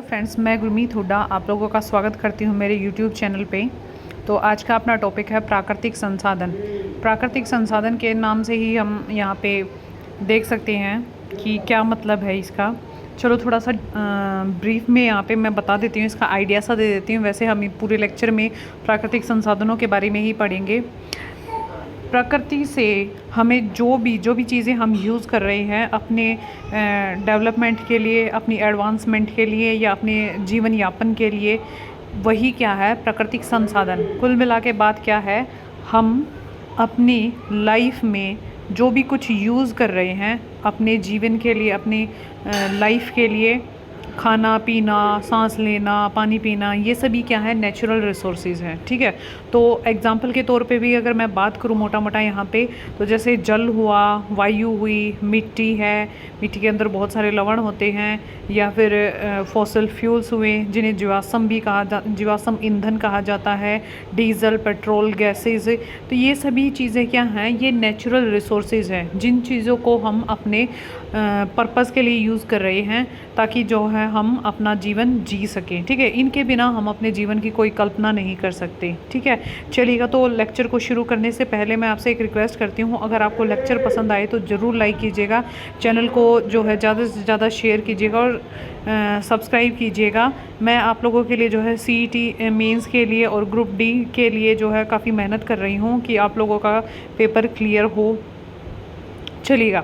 Friends, मैं गुरमीत हुड्डा आप लोगों का स्वागत करती हूँ मेरे यूट्यूब चैनल पे। तो आज का अपना टॉपिक है प्राकृतिक संसाधन। प्राकृतिक संसाधन के नाम से ही हम यहाँ पे देख सकते हैं कि क्या मतलब है इसका। चलो थोड़ा सा ब्रीफ में यहाँ पे मैं बता देती हूँ, इसका आइडिया सा दे देती हूँ। वैसे हम पूरे लेक्चर में प्राकृतिक संसाधनों के बारे में ही पढ़ेंगे। प्रकृति से हमें जो भी चीज़ें हम यूज़ कर रहे हैं अपने डेवलपमेंट के लिए, अपनी एडवांसमेंट के लिए या अपने जीवन यापन के लिए, वही क्या है, प्राकृतिक संसाधन। कुल मिला के बात क्या है, हम अपनी लाइफ में जो भी कुछ यूज़ कर रहे हैं अपने जीवन के लिए, अपनी लाइफ के लिए, खाना पीना, सांस लेना, पानी पीना, ये सभी क्या है, नेचुरल रिसोर्सेज हैं। ठीक है, तो एग्जांपल के तौर पे भी अगर मैं बात करूँ मोटा मोटा यहाँ पे, तो जैसे जल हुआ, वायु हुई, मिट्टी है, मिट्टी के अंदर बहुत सारे लवण होते हैं, या फिर फॉसल फ्यूल्स हुए जिन्हें जीवाश्म भी जीवाश्म ईंधन कहा जाता है, डीजल, पेट्रोल, गैसेज। तो ये सभी चीज़ें क्या हैं, ये नेचुरल रिसोर्सेज हैं जिन चीज़ों को हम अपने पर्पस के लिए यूज़ कर रहे हैं ताकि जो है हम अपना जीवन जी सकें। ठीक है, इनके बिना हम अपने जीवन की कोई कल्पना नहीं कर सकते। ठीक है, चलिएगा। तो लेक्चर को शुरू करने से पहले मैं आपसे एक रिक्वेस्ट करती हूँ, अगर आपको लेक्चर पसंद आए तो ज़रूर लाइक कीजिएगा, चैनल को जो है ज़्यादा से ज़्यादा शेयर कीजिएगा और सब्सक्राइब कीजिएगा। मैं आप लोगों के लिए जो है CET मेंस के लिए और ग्रुप D के लिए जो है काफ़ी मेहनत कर रही हूँ कि आप लोगों का पेपर क्लियर हो। चलिएगा,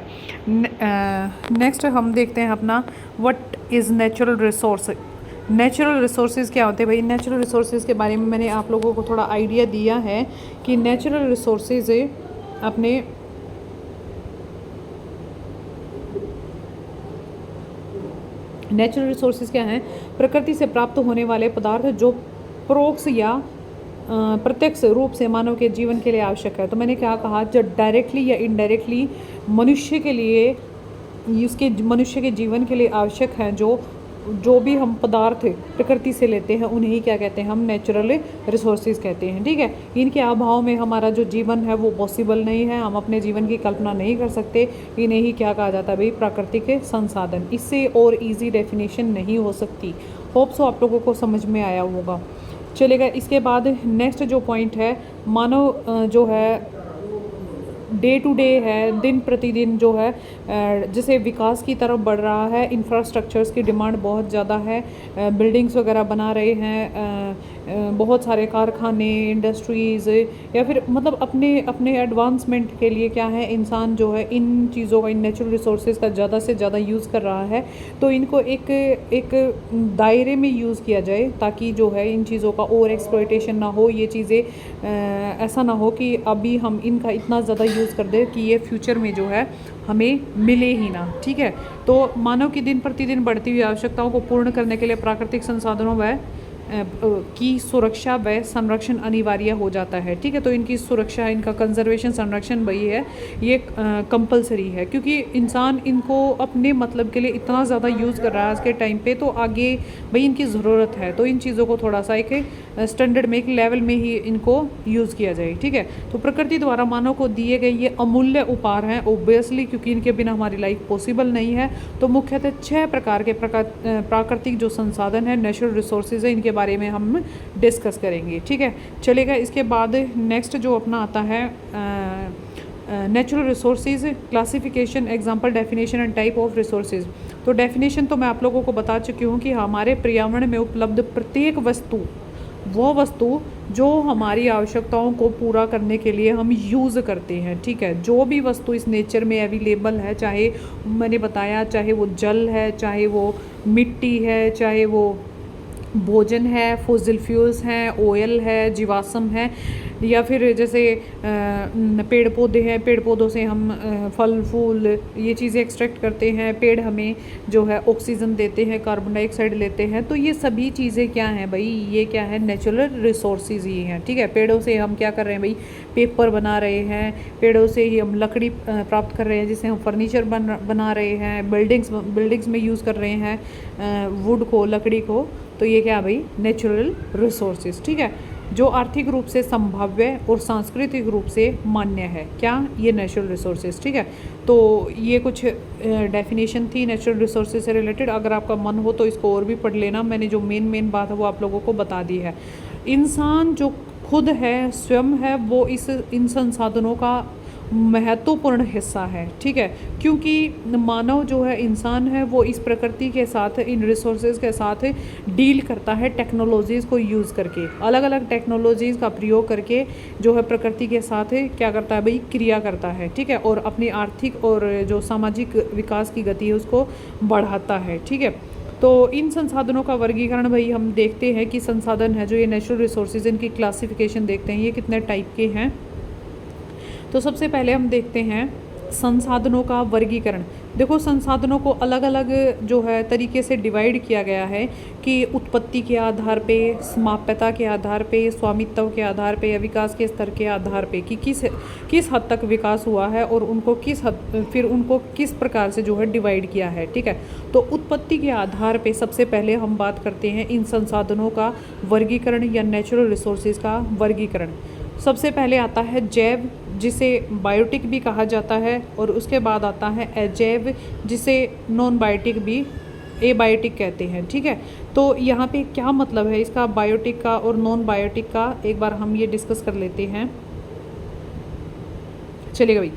नेक्स्ट हम देखते हैं अपना what is natural resource. Natural resources क्या होते हैं भाई? नेचुरल रिसोर्सेज के बारे में मैंने आप लोगों को थोड़ा आइडिया दिया है कि नेचुरल रिसोर्सेज अपने नेचुरल रिसोर्सेज क्या हैं? प्रकृति से प्राप्त होने वाले पदार्थ जो परोक्ष या प्रत्यक्ष रूप से मानव के जीवन के लिए आवश्यक है। तो मैंने क्या कहा, जो डायरेक्टली या इनडायरेक्टली मनुष्य के लिए, उसके मनुष्य के जीवन के लिए आवश्यक हैं, जो भी हम पदार्थ प्रकृति से लेते हैं उन्हें ही क्या कहते हैं, हम नेचुरल रिसोर्सेज कहते हैं। ठीक है, इनके अभाव में हमारा जो जीवन है वो पॉसिबल नहीं है, हम अपने जीवन की कल्पना नहीं कर सकते। इन्हें ही क्या कहा जाता है भाई, प्राकृतिक संसाधन। इससे और इजी डेफिनेशन नहीं हो सकती। होप सो आप लोगों को समझ में आया होगा। चलेगा, इसके बाद नेक्स्ट जो पॉइंट है, मानव जो है डे टू डे है, दिन प्रतिदिन जो है जैसे विकास की तरफ बढ़ रहा है, इंफ्रास्ट्रक्चर्स की डिमांड बहुत ज़्यादा है, बिल्डिंग्स वगैरह बना रहे हैं, बहुत सारे कारखाने, इंडस्ट्रीज़, या फिर मतलब अपने एडवांसमेंट के लिए क्या है, इंसान जो है इन चीज़ों का, इन नेचुरल रिसोर्सेज का ज़्यादा से ज़्यादा यूज़ कर रहा है। तो इनको एक दायरे में यूज़ किया जाए ताकि जो है इन चीज़ों का ओवर एक्सप्लॉयटेशन ना हो। ये चीज़ें ऐसा ना हो कि अभी हम इनका इतना ज़्यादा यूज़ कर दे कि ये फ्यूचर में जो है हमें मिले ही ना। ठीक है, तो मानव की दिन प्रतिदिन बढ़ती हुई आवश्यकताओं को पूर्ण करने के लिए प्राकृतिक संसाधनों व की सुरक्षा व संरक्षण अनिवार्य हो जाता है। ठीक है, तो इनकी सुरक्षा, इनका कंजर्वेशन, संरक्षण वही है, ये कंपलसरी है, क्योंकि इंसान इनको अपने मतलब के लिए इतना ज़्यादा यूज़ कर रहा है आज के टाइम पे, तो आगे भाई इनकी ज़रूरत है। तो इन चीज़ों को थोड़ा सा एक स्टैंडर्ड में, एक लेवल में ही इनको यूज़ किया जाए। ठीक है, तो प्रकृति द्वारा मानव को दिए गए ये अमूल्य उपहार हैं ओब्वियसली, क्योंकि इनके बिना हमारी लाइफ पॉसिबल नहीं है। तो मुख्यतः 6 प्रकार के प्राकृतिक जो संसाधन है, नेचुरल रिसोर्सेज है, इनके बारे में हम डिस्कस करेंगे। ठीक है, चलेगा। इसके बाद नेक्स्ट जो अपना आता है natural resources classification, example, definition and type of resources. तो डेफिनेशन तो मैं आप लोगों को बता चुकी हूँ कि हमारे पर्यावरण में उपलब्ध प्रत्येक वस्तु, वो वस्तु जो हमारी आवश्यकताओं को पूरा करने के लिए हम यूज़ करते हैं। ठीक है, जो भी वस्तु इस नेचर में अवेलेबल है, चाहे मैंने बताया, चाहे वो जल है, चाहे वो मिट्टी है, चाहे वो भोजन है, फॉसिल फ्यूल्स हैं, ऑयल है, जीवाश्म है, या फिर जैसे पेड़ पौधे हैं, पेड़ पौधों से हम फल फूल ये चीज़ें एक्सट्रैक्ट करते हैं, पेड़ हमें जो है ऑक्सीजन देते हैं, कार्बन डाइऑक्साइड लेते हैं। तो ये सभी चीज़ें क्या हैं भाई, ये क्या है, नेचुरल रिसोर्सेज ही हैं। ठीक है, पेड़ों से हम क्या कर रहे हैं भाई, पेपर बना रहे हैं, पेड़ों से ही हम लकड़ी प्राप्त कर रहे हैं जिसे हम फर्नीचर बना रहे हैं, बिल्डिंग्स में यूज़ कर रहे हैं वुड को, लकड़ी को। तो ये क्या भाई, नेचुरल रिसोर्सेज। ठीक है, जो आर्थिक रूप से संभाव्य और सांस्कृतिक रूप से मान्य है। क्या? ये नेचुरल रिसोर्सेज। ठीक है, तो ये कुछ डेफिनेशन थी नेचुरल रिसोर्सेज से रिलेटेड। अगर आपका मन हो तो इसको और भी पढ़ लेना, मैंने जो मेन बात है वो आप लोगों को बता दी है। इंसान जो खुद है, स्वयं है, वो इन संसाधनों का महत्वपूर्ण हिस्सा है। ठीक है, क्योंकि मानव जो है, इंसान है, वो इस प्रकृति के साथ, इन रिसोर्सेज के साथ डील करता है टेक्नोलॉजीज़ को यूज़ करके, अलग अलग टेक्नोलॉजीज़ का प्रयोग करके जो है प्रकृति के साथ क्या करता है भाई, क्रिया करता है। ठीक है, और अपनी आर्थिक और जो सामाजिक विकास की गति है उसको बढ़ाता है। ठीक है, तो इन संसाधनों का वर्गीकरण भाई हम देखते हैं कि संसाधन है जो ये नेचुरल रिसोर्सेज, इनकी क्लासिफिकेशन देखते हैं, ये कितने टाइप के हैं। तो सबसे पहले हम देखते हैं संसाधनों का वर्गीकरण। देखो, संसाधनों को अलग अलग जो है तरीके से डिवाइड किया गया है कि उत्पत्ति के आधार पे, समाप्यता के आधार पे, स्वामित्व के आधार पे, या विकास के स्तर के आधार पे कि किस हद तक विकास हुआ है और उनको फिर उनको किस प्रकार से जो है डिवाइड किया है। ठीक है, तो उत्पत्ति के आधार पे सबसे पहले हम बात करते हैं इन संसाधनों का वर्गीकरण या नेचुरल रिसोर्सेज का वर्गीकरण। सबसे पहले आता है जैव, जिसे बायोटिक भी कहा जाता है, और उसके बाद आता है अजैव, जिसे नॉन बायोटिक भी एबायोटिक कहते हैं। ठीक है, तो यहाँ पे क्या मतलब है इसका, बायोटिक का और नॉन बायोटिक का, एक बार हम ये डिस्कस कर लेते हैं। चलिएगा भाई,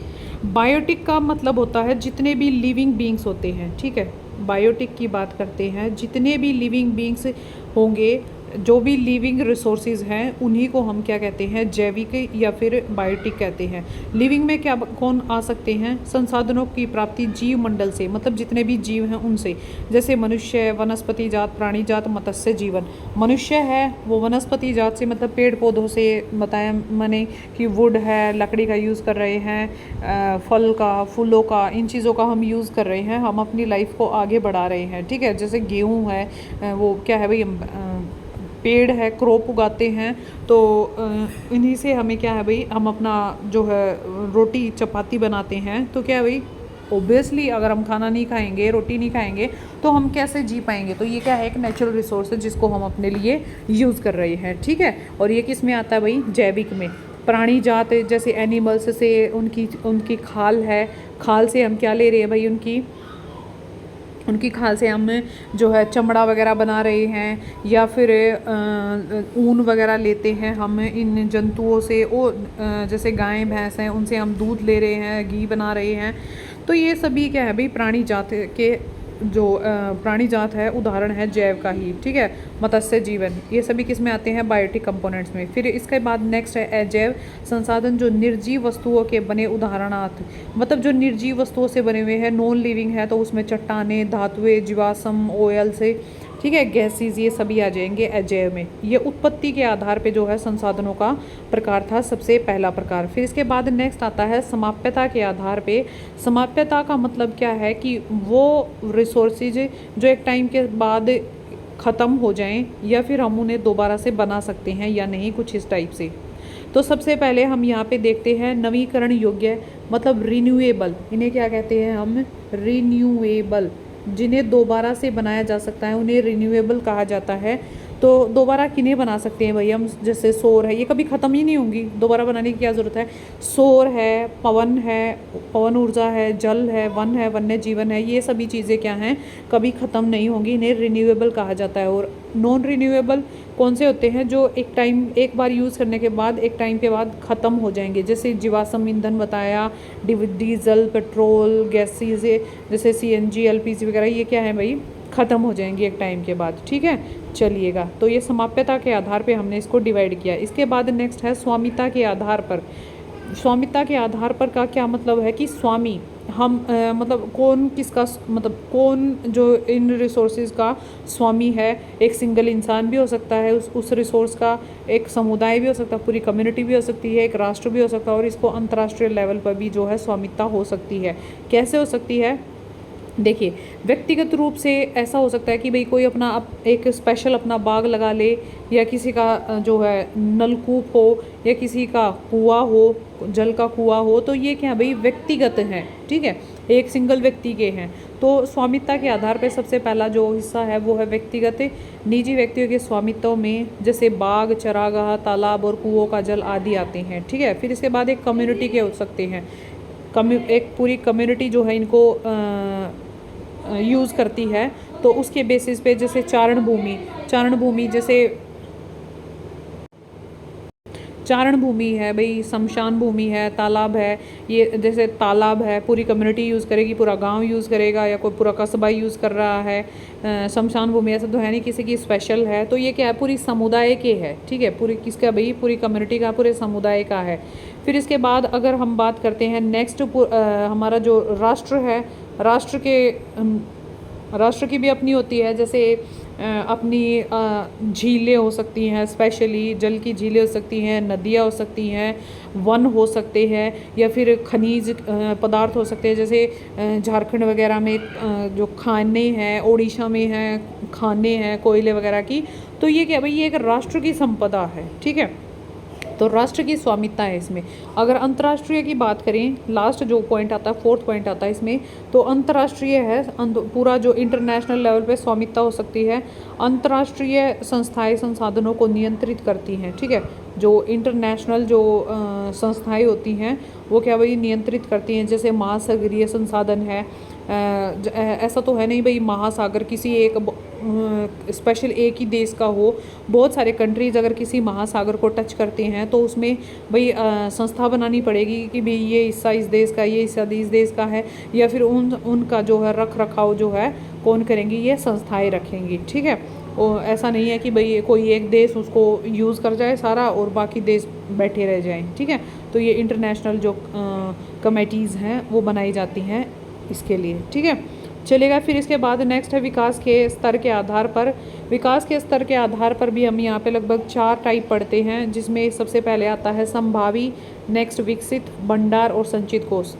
बायोटिक का मतलब होता है जितने भी लिविंग बींग्स होते हैं। ठीक है, बायोटिक की बात करते हैं, जितने भी लिविंग बींग्स होंगे, जो भी लिविंग रिसोर्सेज हैं, उन्हीं को हम क्या कहते हैं, जैविक या फिर बायोटिक कहते हैं। लिविंग में क्या कौन आ सकते हैं, संसाधनों की प्राप्ति जीव मंडल से, मतलब जितने भी जीव हैं उनसे, जैसे मनुष्य, वनस्पति जात, प्राणी जात, मत्स्य जीवन। मनुष्य है वो वनस्पति जात से, मतलब पेड़ पौधों से, बताया मैंने कि वुड है, लकड़ी का यूज़ कर रहे हैं, फल का, फूलों का, इन चीज़ों का हम यूज़ कर रहे हैं, हम अपनी लाइफ को आगे बढ़ा रहे हैं। ठीक है, जैसे गेहूँ है, वो क्या है भाई, पेड़ है, क्रॉप उगाते हैं, तो इन्हीं से हमें क्या है भाई, हम अपना जो है रोटी चपाती बनाते हैं। तो क्या है भाई, ओब्वियसली अगर हम खाना नहीं खाएंगे, रोटी नहीं खाएंगे, तो हम कैसे जी पाएंगे। तो ये क्या है, एक नेचुरल रिसोर्स है जिसको हम अपने लिए यूज़ कर रहे हैं। ठीक है, और ये किस में आता है भाई, जैविक में। प्राणी जात जैसे एनिमल्स से उनकी खाल है, खाल से हम क्या ले रहे हैं भाई, उनकी खाल से हम जो है चमड़ा वगैरह बना रहे हैं, या फिर ऊन वगैरह लेते हैं हम इन जंतुओं से, जैसे गाय भैंस हैं, उनसे हम दूध ले रहे हैं, घी बना रहे हैं। तो ये सभी क्या है भाई, प्राणी जात के जो प्राणी जात है, उदाहरण है जैव का ही। ठीक है, मत्स्य जीवन, ये सभी किस में आते हैं, बायोटिक कंपोनेंट्स में। फिर इसके बाद नेक्स्ट है अजैव संसाधन, जो निर्जीव वस्तुओं के बने उदाहरणार्थ, मतलब जो निर्जीव वस्तुओं से बने हुए हैं, नॉन लिविंग है, तो उसमें चट्टानें, धातुएं, जीवाश्म, ऑयल से, ठीक है, गैसेज, ये सभी आ जाएंगे अजैव में। ये उत्पत्ति के आधार पे जो है संसाधनों का प्रकार था, सबसे पहला प्रकार। फिर इसके बाद नेक्स्ट आता है समाप्यता के आधार पे। समाप्यता का मतलब क्या है कि वो रिसोर्सेज जो एक टाइम के बाद ख़त्म हो जाएं, या फिर हम उन्हें दोबारा से बना सकते हैं या नहीं, कुछ इस टाइप से। तो सबसे पहले हम यहाँ पे देखते हैं नवीकरण योग्य, मतलब रिन्यूएबल, इन्हें क्या कहते हैं हम, रिन्यूएबल। जिन्हें दोबारा से बनाया जा सकता है उन्हें रिन्यूएबल कहा जाता है। तो दोबारा किन्हें बना सकते हैं भाई हम, जैसे सौर है, ये कभी ख़त्म ही नहीं होंगी, दोबारा बनाने की क्या ज़रूरत है। सौर है, पवन ऊर्जा है, जल है, वन है, वन्य जीवन है, ये सभी चीज़ें क्या हैं, कभी ख़त्म नहीं होंगी, इन्हें रिन्यूएबल कहा जाता है। और नॉन रिन्यूएबल कौन से होते हैं, जो एक बार यूज़ करने के बाद एक टाइम के बाद ख़त्म हो जाएंगे, जैसे जीवाश्म ईंधन बताया, डीजल, पेट्रोल, गैसेज जैसे CNG, LPG वगैरह, ये क्या है भाई, ख़त्म हो जाएंगी एक टाइम के बाद। ठीक है, चलिएगा, तो ये समाप्यता के आधार पे हमने इसको डिवाइड किया। इसके बाद नेक्स्ट है स्वामिता के आधार पर। स्वामिता के आधार पर का क्या मतलब है कि स्वामी हम मतलब कौन किसका, मतलब कौन जो इन रिसोर्सेज का स्वामी है। एक सिंगल इंसान भी हो सकता है, उस रिसोर्स का, एक समुदाय भी हो सकता है, पूरी कम्युनिटी भी हो सकती है, एक राष्ट्र भी हो सकता है, और इसको अंतर्राष्ट्रीय लेवल पर भी जो है स्वामित्व हो सकती है। कैसे हो सकती है, देखिए, व्यक्तिगत रूप से ऐसा हो सकता है कि भाई कोई अपना एक स्पेशल अपना बाग लगा ले, या किसी का जो है नलकूप हो, या किसी का कुआं हो, जल का कुआं हो, तो ये क्या भाई व्यक्तिगत है। ठीक है, एक सिंगल व्यक्ति के हैं। तो स्वामित्व के आधार पर सबसे पहला जो हिस्सा है वो है व्यक्तिगत निजी व्यक्तियों के स्वामित्व में, जैसे बाग, चरागाह, तालाब और कुओं का जल आदि आते हैं। ठीक है, फिर इसके बाद एक कम्युनिटी के हो सकते हैं। एक पूरी कम्युनिटी जो है इनको यूज़ करती है, तो उसके बेसिस पे जैसे चारण भूमि है भाई, शमशान भूमि है, तालाब है। ये जैसे तालाब है पूरी कम्युनिटी यूज़ करेगी, पूरा गांव यूज़ करेगा या कोई पूरा कस्बा यूज़ कर रहा है। शमशान भूमि ऐसा तो है नहीं किसी की स्पेशल है, तो ये क्या है, पूरी समुदाय के है। ठीक है, पूरी किसका भाई, पूरी कम्युनिटी का, पूरे समुदाय का है। फिर इसके बाद अगर हम बात करते हैं नेक्स्ट, हमारा जो राष्ट्र है, राष्ट्र की भी अपनी होती है। जैसे अपनी झीलें हो सकती हैं, स्पेशली जल की झीलें हो सकती हैं, नदियाँ हो सकती हैं, वन हो सकते हैं, या फिर खनिज पदार्थ हो सकते हैं। जैसे झारखंड वगैरह में जो खाने हैं, उड़ीसा में हैं खाने हैं कोयले वगैरह की। तो ये क्या भाई, ये एक राष्ट्र की संपदा है। ठीक है, तो राष्ट्र की स्वामित्व है इसमें। अगर अंतर्राष्ट्रीय की बात करें, लास्ट जो पॉइंट आता है, फोर्थ पॉइंट आता है इसमें, तो अंतर्राष्ट्रीय है पूरा जो इंटरनेशनल लेवल पे स्वामित्व हो सकती है। अंतर्राष्ट्रीय संस्थाएं संसाधनों को नियंत्रित करती हैं। ठीक है, जो इंटरनेशनल जो संस्थाएं होती हैं वो क्या भाई नियंत्रित करती हैं। जैसे महासागरीय संसाधन है, ऐसा तो है नहीं भाई महासागर किसी एक स्पेशल एक ही देश का हो। बहुत सारे कंट्रीज़ अगर किसी महासागर को टच करते हैं तो उसमें भाई संस्था बनानी पड़ेगी कि भाई ये हिस्सा इस देश का, ये हिस्सा इस देश का है, या फिर उनका जो है रख रखाव जो है कौन करेंगी, ये संस्थाएं रखेंगी। ठीक है, और ऐसा नहीं है कि भाई कोई एक देश उसको यूज़ कर जाए सारा और बाकी देश बैठे रह जाएं। ठीक है, तो ये इंटरनेशनल जो कमेटीज़ हैं वो बनाई जाती हैं इसके लिए। ठीक है, चलेगा। फिर इसके बाद नेक्स्ट है विकास के स्तर के आधार पर। विकास के स्तर के आधार पर भी हम यहाँ पे लगभग 4 टाइप पढ़ते हैं, जिसमें सबसे पहले आता है संभावी, नेक्स्ट विकसित, भंडार और संचित कोष।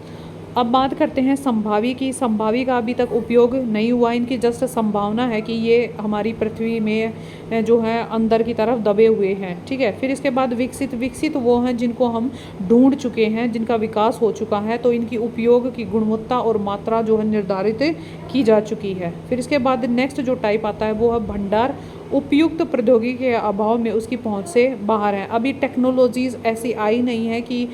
अब बात करते हैं संभावी की। संभावी का अभी तक उपयोग नहीं हुआ, इनकी जस्ट संभावना है कि ये हमारी पृथ्वी में जो है अंदर की तरफ दबे हुए हैं। ठीक है, फिर इसके बाद विकसित वो हैं जिनको हम ढूंढ चुके हैं, जिनका विकास हो चुका है, तो इनकी उपयोग की गुणवत्ता और मात्रा जो है निर्धारित की जा चुकी है। फिर इसके बाद नेक्स्ट जो टाइप आता है वो है भंडार। उपयुक्त प्रौद्योगिकी के अभाव में उसकी पहुंच से बाहर है। अभी टेक्नोलॉजीज़ ऐसी आई नहीं है कि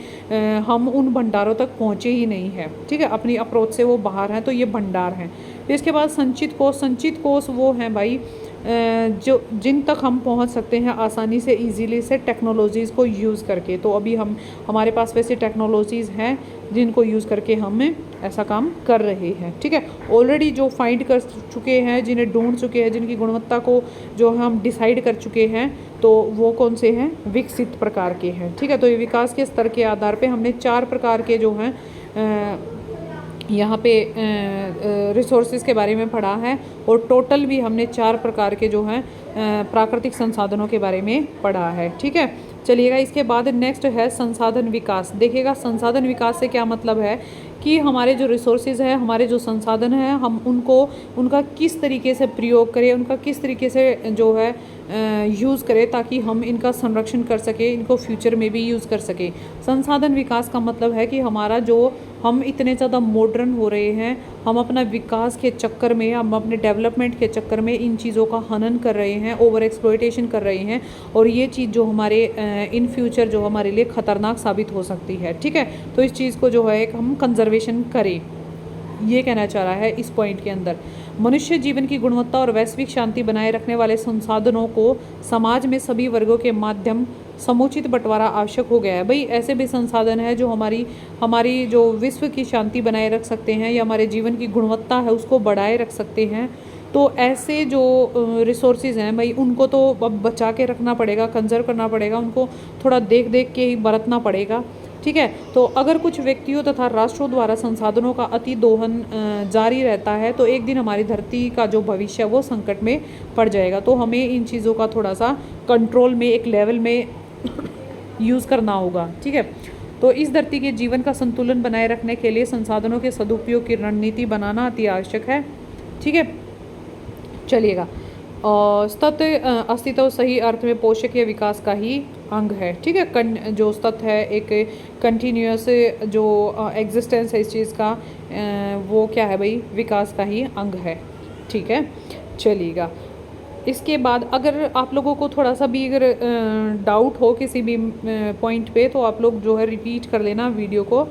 हम उन भंडारों तक पहुंचे ही नहीं है। ठीक है, अपनी अप्रोच से वो बाहर हैं, तो ये भंडार हैं। फिर इसके बाद संचित कोष वो हैं भाई जो जिन तक हम पहुंच सकते हैं आसानी से, इजीली से टेक्नोलॉजीज़ को यूज़ करके। तो अभी हमारे पास वैसे टेक्नोलॉजीज़ हैं जिनको यूज़ करके हम ऐसा काम कर रहे हैं। ठीक है, ऑलरेडी जो फाइंड कर चुके हैं, जिन्हें ढूंढ चुके हैं, जिनकी गुणवत्ता को जो हम डिसाइड कर चुके हैं, तो वो कौन से हैं, विकसित प्रकार के हैं। ठीक है, तो ये विकास के स्तर के आधार पे हमने 4 प्रकार के जो हैं यहाँ पे रिसोर्सेज के बारे में पढ़ा है, और टोटल भी हमने 4 प्रकार के जो हैं प्राकृतिक संसाधनों के बारे में पढ़ा है। ठीक है, चलिएगा। इसके बाद नेक्स्ट है संसाधन विकास। देखिएगा, संसाधन विकास से क्या मतलब है कि हमारे जो रिसोर्सेज हैं, हमारे जो संसाधन हैं, हम उनका किस तरीके से प्रयोग करें, उनका किस तरीके से जो है यूज़ करें, ताकि हम इनका संरक्षण कर सकें, इनको फ्यूचर में भी यूज़ कर सकें। संसाधन विकास का मतलब है कि हमारा जो हम इतने ज़्यादा मॉडर्न हो रहे हैं, हम अपना विकास के चक्कर में, हम अपने डेवलपमेंट के चक्कर में इन चीज़ों का हनन कर रहे हैं, ओवर एक्सप्लॉयटेशन कर रहे हैं, और ये चीज़ जो हमारे इन फ्यूचर जो हमारे लिए ख़तरनाक साबित हो सकती है। ठीक है, तो इस चीज़ को जो है एक हम कंजर्वेशन करें, ये कहना चाह रहा है इस पॉइंट के अंदर। मनुष्य जीवन की गुणवत्ता और वैश्विक शांति बनाए रखने वाले संसाधनों को समाज में सभी वर्गों के माध्यम समुचित बंटवारा आवश्यक हो गया है। भाई ऐसे भी संसाधन है जो हमारी जो विश्व की शांति बनाए रख सकते हैं, या हमारे जीवन की गुणवत्ता है उसको बढ़ाए रख सकते हैं। तो ऐसे जो रिसोर्सेज हैं भाई, उनको तो अब बचा के रखना पड़ेगा, कंजर्व करना पड़ेगा, उनको थोड़ा देख देख के ही बरतना पड़ेगा। ठीक है, तो अगर कुछ व्यक्तियों तथा राष्ट्रों द्वारा संसाधनों का अति दोहन जारी रहता है, तो एक दिन हमारी धरती का जो भविष्य वो संकट में पड़ जाएगा। तो हमें इन चीज़ों का थोड़ा सा कंट्रोल में, एक लेवल में यूज़ करना होगा। ठीक है, तो इस धरती के जीवन का संतुलन बनाए रखने के लिए संसाधनों के सदुपयोग की रणनीति बनाना अति आवश्यक है। ठीक है, चलिएगा। सतत अस्तित्व सही अर्थ में पोषक या विकास का ही अंग है। ठीक है, जो सतत है एक कंटिन्यूअस जो एग्जिस्टेंस है इस चीज़ का, वो क्या है भाई, विकास का ही अंग है। ठीक है, चलिएगा। इसके बाद अगर आप लोगों को थोड़ा सा भी अगर डाउट हो किसी भी पॉइंट पे, तो आप लोग जो है रिपीट कर लेना, वीडियो को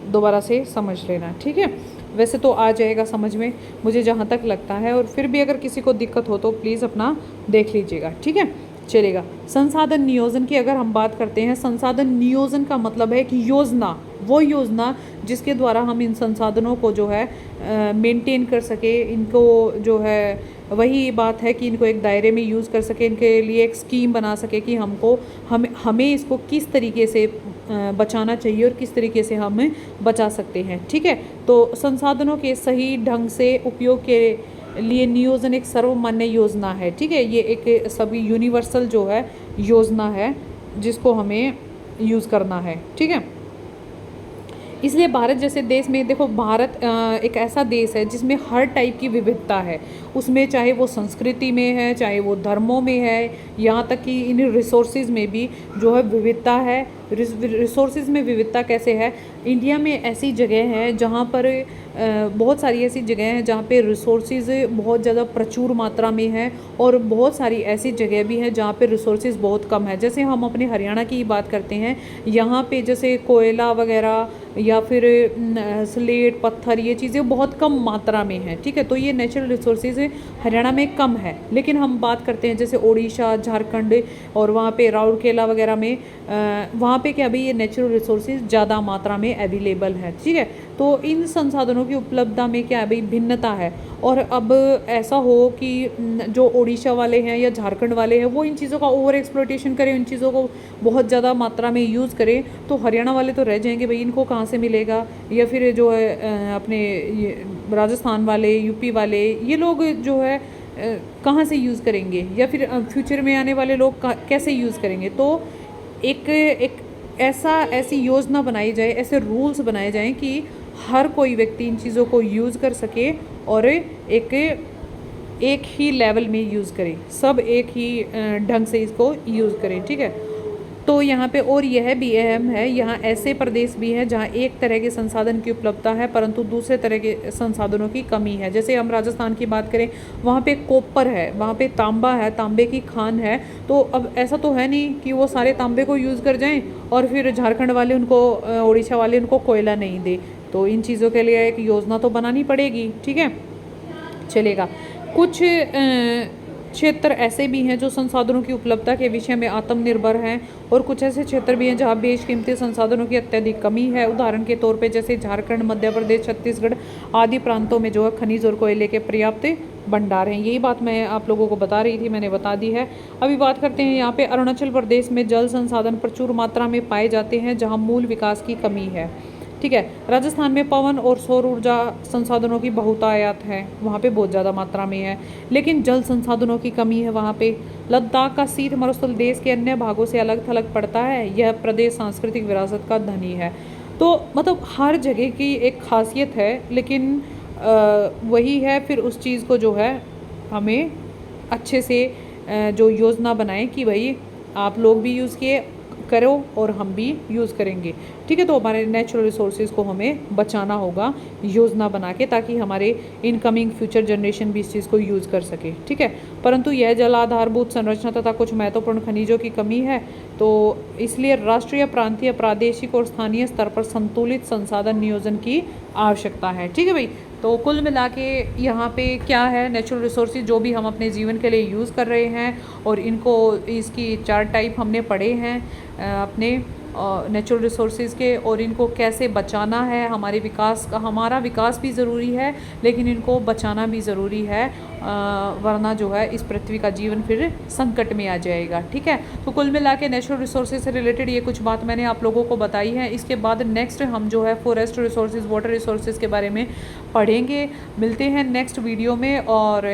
दोबारा से समझ लेना। ठीक है, वैसे तो आ जाएगा समझ में, मुझे जहाँ तक लगता है, और फिर भी अगर किसी को दिक्कत हो तो प्लीज़ अपना देख लीजिएगा। ठीक है, चलेगा। संसाधन नियोजन की अगर हम बात करते हैं, संसाधन नियोजन का मतलब है कि योजना, वो योजना जिसके द्वारा हम इन संसाधनों को जो है मेंटेन कर सके, इनको जो है वही बात है कि इनको एक दायरे में यूज़ कर सके, इनके लिए एक स्कीम बना सके कि हमें इसको किस तरीके से बचाना चाहिए और किस तरीके से हम बचा सकते हैं। ठीक है, तो संसाधनों के सही ढंग से उपयोग के लिए नियोजन एक सर्वमान्य योजना है। ठीक है, ये एक सभी यूनिवर्सल जो है योजना है जिसको हमें यूज़ करना है। ठीक है, इसलिए भारत जैसे देश में देखो, भारत एक ऐसा देश है जिसमें हर टाइप की विविधता है, उसमें चाहे वो संस्कृति में है, चाहे वो धर्मों में है, यहाँ तक कि इन रिसोर्सेज में भी जो है विविधता है। रिसोर्सेज में विविधता कैसे है, इंडिया में ऐसी जगह हैं जहाँ पर बहुत सारी ऐसी जगह हैं जहाँ पे रिसोर्सेज बहुत ज़्यादा प्रचुर मात्रा में है, और बहुत सारी ऐसी जगह भी हैं जहाँ पे रिसोर्सेज बहुत कम है। जैसे हम अपने हरियाणा की बात करते हैं, यहाँ पे जैसे कोयला वगैरह या फिर स्लेट पत्थर, ये चीज़ें बहुत कम मात्रा में हैं। ठीक है, तो ये नेचुरल रिसोर्सेज हरियाणा में कम है। लेकिन हम बात करते हैं जैसे उड़ीसा, झारखंड और वहाँ पे राउरकेला वगैरह में, वहाँ पे क्या भाई, ये नेचुरल रिसोर्सेज ज़्यादा मात्रा में अवेलेबल है। ठीक है, तो इन संसाधनों की उपलब्धता में क्या है भाई, भिन्नता है। और अब ऐसा हो कि जो उड़ीसा वाले हैं या झारखंड वाले हैं वो इन चीज़ों का ओवर एक्सप्लॉयटेशन करें, इन चीज़ों को बहुत ज़्यादा मात्रा में यूज़ करें, तो हरियाणा वाले तो रह जाएंगे भाई, इनको कहाँ से मिलेगा। या फिर जो है अपने ये राजस्थान वाले, यूपी वाले, ये लोग जो है कहाँ से यूज़ करेंगे, या फिर फ्यूचर में आने वाले लोग कैसे यूज़ करेंगे। तो एक ऐसी योजना बनाई जाए, ऐसे रूल्स बनाए जाएं कि हर कोई व्यक्ति इन चीज़ों को यूज़ कर सके और एक ही लेवल में यूज़ करें, सब एक ही ढंग से इसको यूज़ करें। ठीक है, तो यहाँ पे और यह भी अहम है, यहाँ ऐसे प्रदेश भी हैं जहाँ एक तरह के संसाधन की उपलब्धता है परंतु दूसरे तरह के संसाधनों की कमी है। जैसे हम राजस्थान की बात करें, वहाँ पे कॉपर है, वहाँ पे तांबा है, तांबे की खान है। तो अब ऐसा तो है नहीं कि वो सारे तांबे को यूज़ कर जाएं और फिर झारखंड वाले उनको, उड़ीसा वाले उनको कोयला नहीं दे। तो इन चीज़ों के लिए एक योजना तो बनानी पड़ेगी। ठीक है, चलेगा। कुछ क्षेत्र ऐसे भी हैं जो संसाधनों की उपलब्धता के विषय में आत्मनिर्भर हैं, और कुछ ऐसे क्षेत्र भी हैं जहां बेशकीमती संसाधनों की अत्यधिक कमी है। उदाहरण के तौर पे जैसे झारखंड, मध्य प्रदेश, छत्तीसगढ़ आदि प्रांतों में जो है खनिज और कोयले के पर्याप्त भंडार हैं। यही बात मैं आप लोगों को बता रही थी, मैंने बता दी है। अभी बात करते हैं यहाँ पे अरुणाचल प्रदेश में जल संसाधन प्रचुर मात्रा में पाए जाते हैं जहाँ मूल विकास की कमी है। ठीक है, राजस्थान में पवन और सौर ऊर्जा संसाधनों की बहुतायत है, वहाँ पे बहुत ज़्यादा मात्रा में है, लेकिन जल संसाधनों की कमी है वहाँ पे। लद्दाख का शीत मरुस्थल देश के अन्य भागों से अलग थलग पड़ता है, यह प्रदेश सांस्कृतिक विरासत का धनी है। तो मतलब हर जगह की एक खासियत है, लेकिन वही है फिर उस चीज़ को जो है हमें अच्छे से जो योजना बनाएं कि भाई आप लोग भी यूज़ किए करो और हम भी यूज़ करेंगे। ठीक है, तो हमारे नेचुरल रिसोर्सेज को हमें बचाना होगा योजना बना के, ताकि हमारे इनकमिंग फ्यूचर जनरेशन भी इस चीज़ को यूज़ कर सके। ठीक है, परंतु यह जल आधारभूत संरचना तथा कुछ महत्वपूर्ण खनिजों की कमी है, तो इसलिए राष्ट्रीय, प्रांतीय, प्रादेशिक और स्थानीय स्तर पर संतुलित संसाधन नियोजन की आवश्यकता है। ठीक है भाई, तो कुल मिला के यहाँ पे क्या है, नेचुरल रिसोर्सेज जो भी हम अपने जीवन के लिए यूज़ कर रहे हैं, और इनको इसकी 4 टाइप हमने पढ़े हैं अपने नेचुरल रिसोर्सेज के, और इनको कैसे बचाना है। हमारा विकास भी ज़रूरी है, लेकिन इनको बचाना भी ज़रूरी है, वरना जो है इस पृथ्वी का जीवन फिर संकट में आ जाएगा। ठीक है, तो कुल मिला के नेचुरल रिसोर्सेज से रिलेटेड ये कुछ बात मैंने आप लोगों को बताई है। इसके बाद नेक्स्ट हम जो है फॉरेस्ट रिसोर्सेज, वाटर रिसोर्सेज के बारे में पढ़ेंगे। मिलते हैं नेक्स्ट वीडियो में, और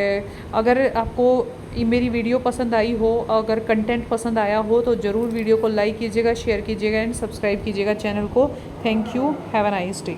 अगर आपको मेरी वीडियो पसंद आई हो, अगर कंटेंट पसंद आया हो, तो ज़रूर वीडियो को लाइक कीजिएगा, शेयर कीजिएगा एंड सब्सक्राइब कीजिएगा चैनल को। Thank you, have a nice day.